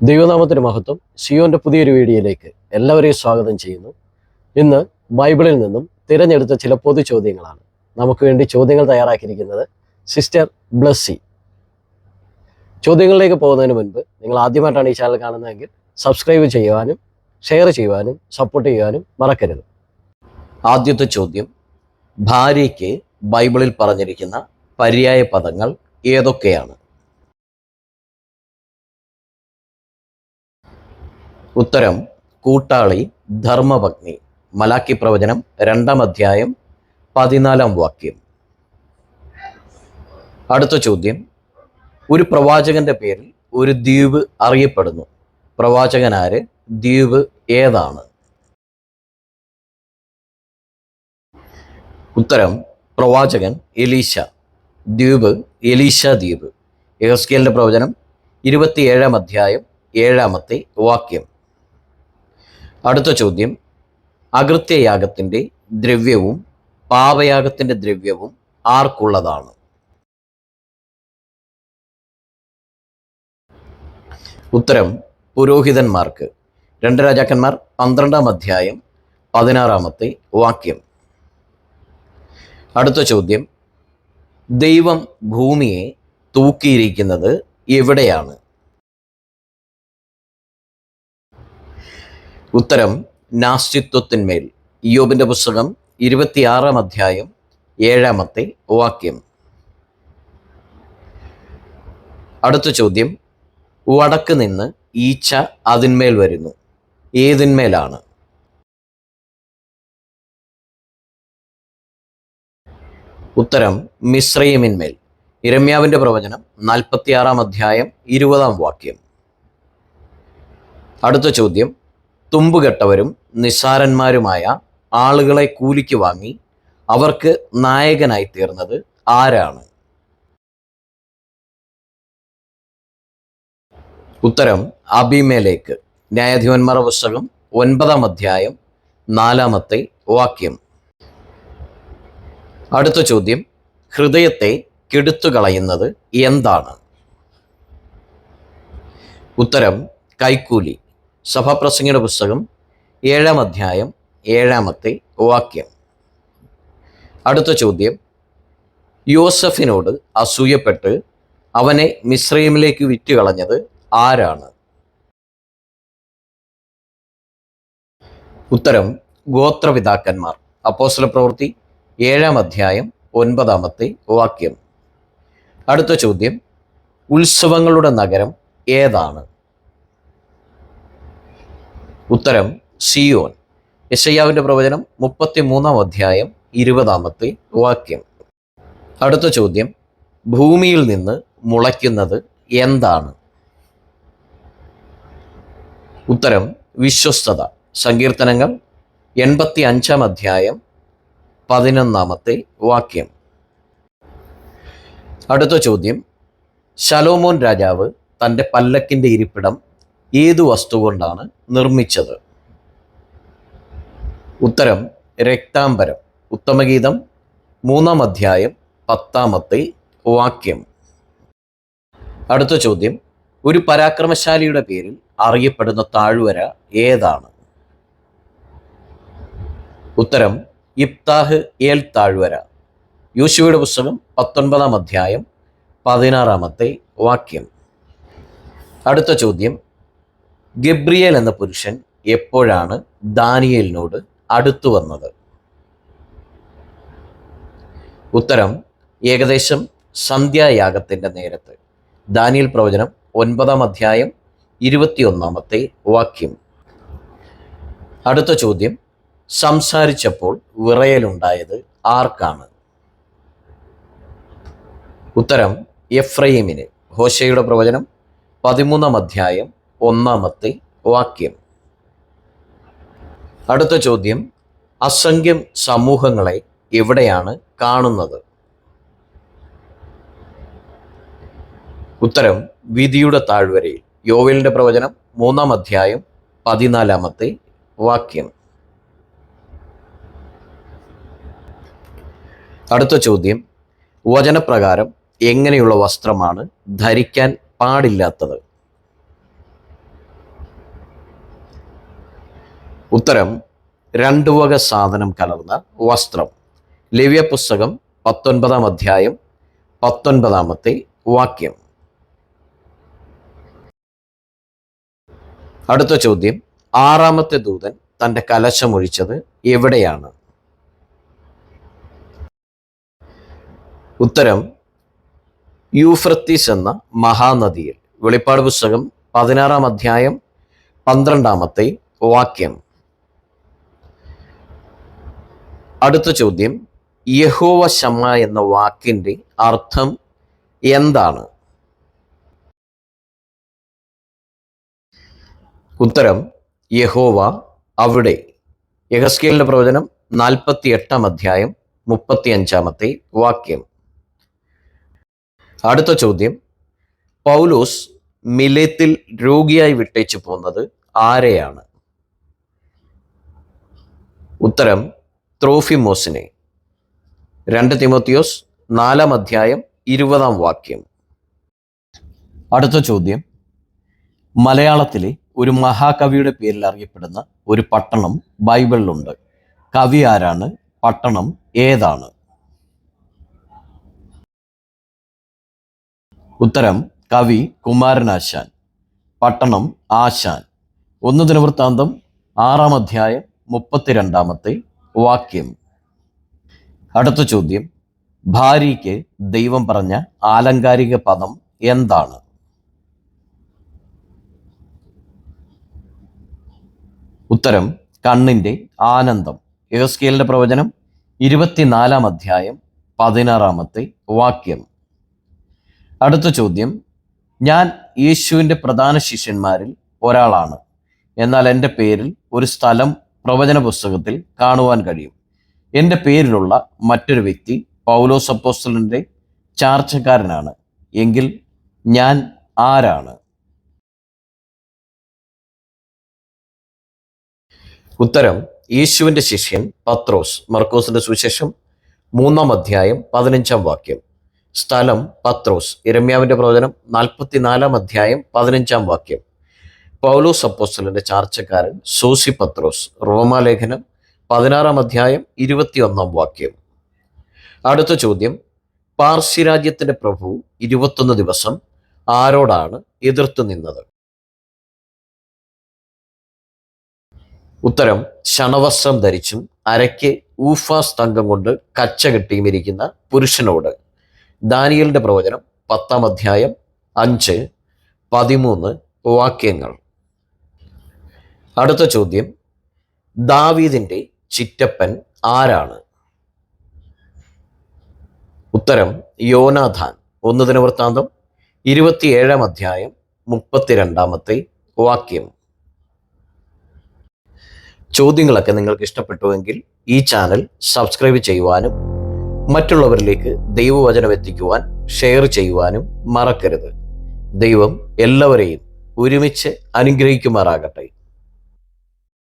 ദൈവനാമത്തിന് മഹത്വം. സിയോന്റെ പുതിയൊരു വീഡിയോയിലേക്ക് എല്ലാവരെയും സ്വാഗതം ചെയ്യുന്നു. ഇന്ന് ബൈബിളിൽ നിന്നും തിരഞ്ഞെടുത്ത ചില പൊതു ചോദ്യങ്ങളാണ് നമുക്ക് വേണ്ടി ചോദ്യങ്ങൾ തയ്യാറാക്കിയിരിക്കുന്നത് സിസ്റ്റർ ബ്ലസ്സി. ചോദ്യങ്ങളിലേക്ക് പോകുന്നതിന് മുൻപ് നിങ്ങൾ ആദ്യമായിട്ടാണ് ഈ ചാനൽ കാണുന്നതെങ്കിൽ സബ്സ്ക്രൈബ് ചെയ്യുവാനും ഷെയർ ചെയ്യുവാനും സപ്പോർട്ട് ചെയ്യുവാനും മറക്കരുത്. ആദ്യത്തെ ചോദ്യം: ഭാര്യയ്ക്ക് ബൈബിളിൽ പറഞ്ഞിരിക്കുന്ന പര്യായ പദങ്ങൾ ഏതൊക്കെയാണ്? ഉത്തരം: കൂട്ടാളി, ധർമ്മപത്നി. മലാക്കി പ്രവചനം 2-ാം അധ്യായം 14-ാം വാക്യം. അടുത്ത ചോദ്യം: ഒരു പ്രവാചകന്റെ പേരിൽ ഒരു ദ്വീപ് അറിയപ്പെടുന്നു. പ്രവാചകൻ ആര്? ദ്വീപ് ഏതാണ്? ഉത്തരം: പ്രവാചകൻ എലീശ. ദ്വീപ് എലീശ ദ്വീപ്. യെഹെസ്കേലിന്റെ പ്രവചനം 27-ാം അധ്യായം 7-ാമത്തെ വാക്യം. അടുത്ത ചോദ്യം: അകൃത്യയാഗത്തിന്റെ ദ്രവ്യവും പാപയാഗത്തിന്റെ ദ്രവ്യവും ആർക്കുള്ളതാണ്? ഉത്തരം: പുരോഹിതന്മാർക്ക്. 2 രാജാക്കന്മാർ 12-ാം അധ്യായം 16-ാമത്തെ വാക്യം. അടുത്ത ചോദ്യം: ദൈവം ഭൂമിയെ തൂക്കിയിരിക്കുന്നത് എവിടെയാണ്? ഉത്തരം: നാസ്തിത്വത്തിന്മേൽ. ഇയ്യോബിന്റെ പുസ്തകം 26-ാം അധ്യായം 7-ാമത്തെ വാക്യം. അടുത്ത ചോദ്യം: വടക്ക് നിന്ന് ഈച്ച അതിന്മേൽ വരുന്നു. ഏതിന്മേലാണ്? ഉത്തരം: മിസ്രയീമിന്മേൽ. യിരെമ്യാവിന്റെ പ്രവചനം 46-ാം അധ്യായം 20-ാം വാക്യം. അടുത്ത ചോദ്യം: തുമ്പുകെട്ടവരും നിസ്സാരന്മാരുമായ ആളുകളെ കൂലിക്ക് വാങ്ങി അവർക്ക് നായകനായി തീർന്നത് ആരാണ്? ഉത്തരം: അബീമേലേക്ക്. ന്യായാധിപന്മാരുടെ പുസ്തകം 9-ാം അധ്യായം 4-ാമത്തെ വാക്യം. അടുത്ത ചോദ്യം: ഹൃദയത്തെ കെടുത്തുകളയുന്നത് എന്താണ്? ഉത്തരം: കൈക്കൂലി. സഭാപ്രസംഗിയുടെ പുസ്തകം 7-ാം അധ്യായം 7-ാമത്തെ വാക്യം. അടുത്ത ചോദ്യം: യോസഫിനോട് അസൂയപ്പെട്ട് അവനെ മിസ്രയീമിലേക്ക് വിറ്റുകളഞ്ഞത് ആരാണ്? ഉത്തരം: ഗോത്രപിതാക്കന്മാർ. അപ്പോസ്തലപ്രവൃത്തി 7-ാം അധ്യായം 9-ാമത്തെ വാക്യം. അടുത്ത ചോദ്യം: ഉത്സവങ്ങളുടെ നഗരം ഏതാണ്? ഉത്തരം: സിയോൻ. യെശയ്യാവിന്റെ പ്രവചനം 33-ാം അധ്യായം 20-ാമത്തെ വാക്യം. അടുത്ത ചോദ്യം: ഭൂമിയിൽ നിന്ന് മുളയ്ക്കുന്നത് എന്താണ്? ഉത്തരം: വിശ്വസ്തത. സങ്കീർത്തനങ്ങൾ 85-ാം അധ്യായം 11-ാമത്തെ വാക്യം. അടുത്ത ചോദ്യം: ശലോമോൻ രാജാവ് തൻ്റെ പല്ലക്കിൻ്റെ ഇരിപ്പിടം ഏതു വസ്തു കൊണ്ടാണ് നിർമ്മിച്ചത്? ഉത്തരം: രക്താംബരം. ഉത്തമഗീതം 3-ാം അധ്യായം 10-ാമത്തെ വാക്യം. അടുത്ത ചോദ്യം: ഒരു പരാക്രമശാലിയുടെ പേരിൽ അറിയപ്പെടുന്ന താഴ്വര ഏതാണ്? ഉത്തരം: യിപ്താഹ് ഏൽ താഴ്വര. യോശുവയുടെ പുസ്തകം 19-ാം അധ്യായം 16-ാമത്തെ വാക്യം. അടുത്ത ചോദ്യം: ഗബ്രിയേൽ എന്ന പുരുഷൻ എപ്പോഴാണ് ദാനിയേലിനോട് അടുത്തു വന്നത്? ഉത്തരം: ഏകദേശം സന്ധ്യായാഗത്തിന്റെ നേരത്ത്. ദാനിയേൽ പ്രവചനം 9-ാം അധ്യായം 21-ാമത്തെ വാക്യം. അടുത്ത ചോദ്യം: സംസാരിച്ചപ്പോൾ വിറയലുണ്ടായത് ആർക്കാണ്? ഉത്തരം: എഫ്രയീമിന്. ഹോശേയുടെ പ്രവചനം 13-ാം അധ്യായം 1-ാമത്തെ വാക്യം. അടുത്ത ചോദ്യം: അസംഖ്യം സമൂഹങ്ങളെ എവിടെയാണ് കാണുന്നത്? ഉത്തരം: വിധിയുടെ താഴ്വരയിൽ. യോവേലിന്റെ പ്രവചനം 3-ാം അധ്യായം 14-ാമത്തെ വാക്യം. അടുത്ത ചോദ്യം: വചനപ്രകാരം എങ്ങനെയുള്ള വസ്ത്രമാണ് ധരിക്കാൻ പാടില്ലാത്തത്? ഉത്തരം 2 വക സാധനം കലർന്ന വസ്ത്രം. ലേവ്യ പുസ്തകം 19-ാം അധ്യായം 19-ാമത്തെ വാക്യം. അടുത്ത ചോദ്യം, 6-ാമത്തെ ദൂതൻ തൻ്റെ കലശമൊഴിച്ചത് എവിടെയാണ്? ഉത്തരം യൂഫ്രട്ടീസ് എന്ന മഹാനദിയിൽ. വെളിപ്പാട് പുസ്തകം 16-ാം അധ്യായം 12-ാമത്തെ വാക്യം. അടുത്ത ചോദ്യം, യഹോവ ശമ്മ എന്ന വാക്കിൻ്റെ അർത്ഥം എന്താണ്? ഉത്തരം യഹോവ അവിടെ. യെഹെസ്കേലിന്റെ പ്രവചനം 48-ാം അധ്യായം 35-ാമത്തെ വാക്യം. അടുത്ത ചോദ്യം, പൗലോസ് മിലേത്തിൽ രോഗിയായി വിട്ടേച്ചു പോന്നത് ആരെയാണ്? ഉത്തരം ത്രോഫിമോസിനെ. 2 തിമോത്തിയോസ് 4-ാം അധ്യായം 20-ാം വാക്യം. അടുത്ത ചോദ്യം, മലയാളത്തിലെ ഒരു മഹാകവിയുടെ പേരിൽ അറിയപ്പെടുന്ന ഒരു പട്ടണം ബൈബിളിലുണ്ട്. കവി ആരാണ്? പട്ടണം ഏതാണ്? ഉത്തരം കവി കുമാരനാശാൻ. പട്ടണം ആശാൻ. 1 ദിനവൃത്താന്തം 6-ാം അധ്യായം 32-ാമത്തെ വാക്യം. അടുത്ത ചോദ്യം, ഭാര്യയ്ക്ക് ദൈവം പറഞ്ഞ ആലങ്കാരിക പദം എന്താണ്? ഉത്തരം കണ്ണിൻ്റെ ആനന്ദം. യെഹെസ്കേലിന്റെ പ്രവചനം 24-ാം അധ്യായം 16-ാമത്തെ വാക്യം. അടുത്ത ചോദ്യം, ഞാൻ യേശുവിൻ്റെ പ്രധാന ശിഷ്യന്മാരിൽ ഒരാളാണ്, എന്നാൽ എൻ്റെ പേരിൽ ഒരു സ്ഥലം പ്രവചന പുസ്തകത്തിൽ കാണുവാൻ കഴിയും. എൻ്റെ പേരിലുള്ള മറ്റൊരു വ്യക്തി പൗലോസ് അപ്പോസ്തലൻ്റെ ചാർച്ചക്കാരനാണ്. എങ്കിൽ ഞാൻ ആരാണ്? ഉത്തരം യേശുവിൻ്റെ ശിഷ്യൻ പത്രോസ്. മർക്കോസിന്റെ സുവിശേഷം 3-ാം അധ്യായം 15-ാം വാക്യം. സ്ഥലം പത്രോസ്. യിരെമ്യാവിന്റെ പ്രവചനം 44-ാം അധ്യായം 15-ാം വാക്യം. പൗലോസ് അപ്പോസ്തലന്റെ ചാർച്ചക്കാരൻ സോസി പത്രോസ്. റോമാലേഖനം 16-ാം അധ്യായം 21-ാം വാക്യം. അടുത്ത ചോദ്യം, പാർസി രാജ്യത്തിന്റെ പ്രഭു 21 ദിവസം ആരോടാണ് എതിർത്തു നിന്നത്? ഉത്തരം ശണവസ്ത്രം ധരിച്ചും അരയ്ക്ക് ഊഫാസ് തങ്കം കൊണ്ട് കച്ച കെട്ടിയും ഇരിക്കുന്ന പുരുഷനോട്. ദാനിയേലിന്റെ പ്രവചനം 10-ാം അധ്യായം 5, 13 വാക്യങ്ങൾ. അടുത്ത ചോദ്യം, ദാവീദിന്റെ ചിറ്റപ്പൻ ആരാണ്? ഉത്തരം യോനാഥാൻ. 1 ദിനവൃത്താന്തം 27-ാം അധ്യായം 32-ാമത്തെ വാക്യം. ചോദ്യങ്ങളൊക്കെ നിങ്ങൾക്ക് ഇഷ്ടപ്പെട്ടുവെങ്കിൽ ഈ ചാനൽ സബ്സ്ക്രൈബ് ചെയ്യുവാനും മറ്റുള്ളവരിലേക്ക് ദൈവവചനം എത്തിക്കുവാൻ ഷെയർ ചെയ്യുവാനും മറക്കരുത്. ദൈവം എല്ലാവരെയും ഒരുമിച്ച് അനുഗ്രഹിക്കുമാറാകട്ടെ.